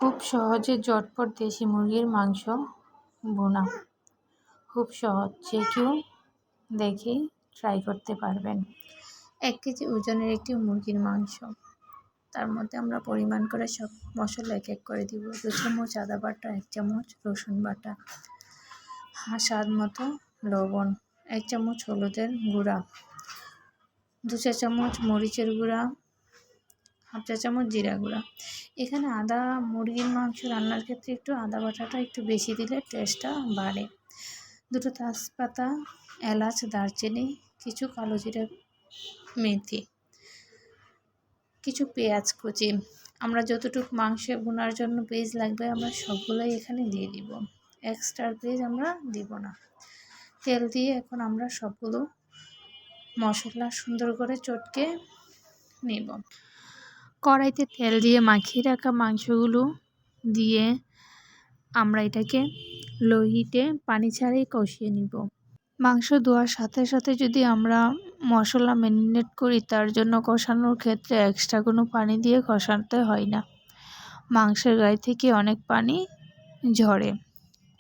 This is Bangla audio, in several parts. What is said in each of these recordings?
খুব সহজে ঝটপট দেশি মুরগির মাংস ভুনা। খুব সহজ, যে কেউ দেখেই ট্রাই করতে পারবেন। 1 কেজি ওজনের একটি মুরগির মাংস, তার মধ্যে আমরা পরিমাণ করে সব মশলা এক এক করে দিব। 2 চামচ আদা বাটা, 1 চামচ রসুন বাটা, স্বাদ মতো লবণ, 1 চামচ হলুদের গুঁড়া, 2 চা চামচ মরিচের গুঁড়া, 1/2 চা চামচ জিরা গুঁড়া। এখানে মুরগির মাংস রান্নার ক্ষেত্রে একটু আদা বাটাটা একটু বেশি দিলে টেস্টটা বাড়ে। 2টো তেজপাতা, এলাচ, দারচিনি, কিছু কালো জিরা, মেথি, কিছু পেঁয়াজ কুচি। আমরা যতটুকু মাংস ভুনার জন্য পেঁয়াজ লাগবে আমরা সবগুলোই এখানে দিয়ে দিব, এক্সট্রা পেঁয়াজ আমরা দিব না। তেল দিয়ে এখন আমরা সবগুলো মশলা সুন্দর করে চটকে নেব। কড়াইতে তেল দিয়ে মাখিয়ে রাখা মাংসগুলো দিয়ে আমরা এটাকে লো হিটে পানি ছাড়াই কষিয়ে নিব। মাংস ধোয়ার সাথে সাথে যদি আমরা মশলা ম্যারিনেট করি, তার জন্য কষানোর ক্ষেত্রে এক্সট্রা কোনো পানি দিয়ে কষাতে হয় না। মাংসের গায়ে থেকে অনেক পানি ঝরে,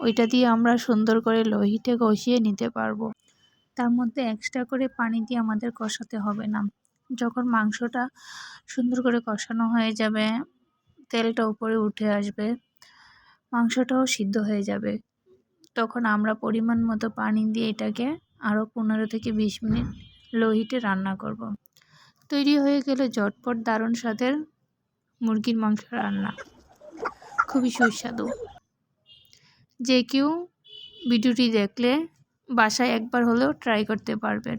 ওইটা দিয়ে আমরা সুন্দর করে লো হিটে কষিয়ে নিতে পারবো। তার মধ্যে এক্সট্রা করে পানি দিয়ে আমাদের কষাতে হবে না। যখন মাংসটা সুন্দর করে কষানো হয়ে যাবে, তেলটা উপরে উঠে আসবে, মাংসটাও সিদ্ধ হয়ে যাবে, তখন আমরা পরিমাণ মতো পানি দিয়ে এটাকে আরও 15 থেকে 20 মিনিট লো হিটে রান্না করব। তৈরি হয়ে গেলে ঝটপট দারুণ স্বাদের মুরগির মাংস রান্না, খুবই সুস্বাদু। যে কেউ ভিডিওটি দেখলে বাসায় একবার হলেও ট্রাই করতে পারবেন।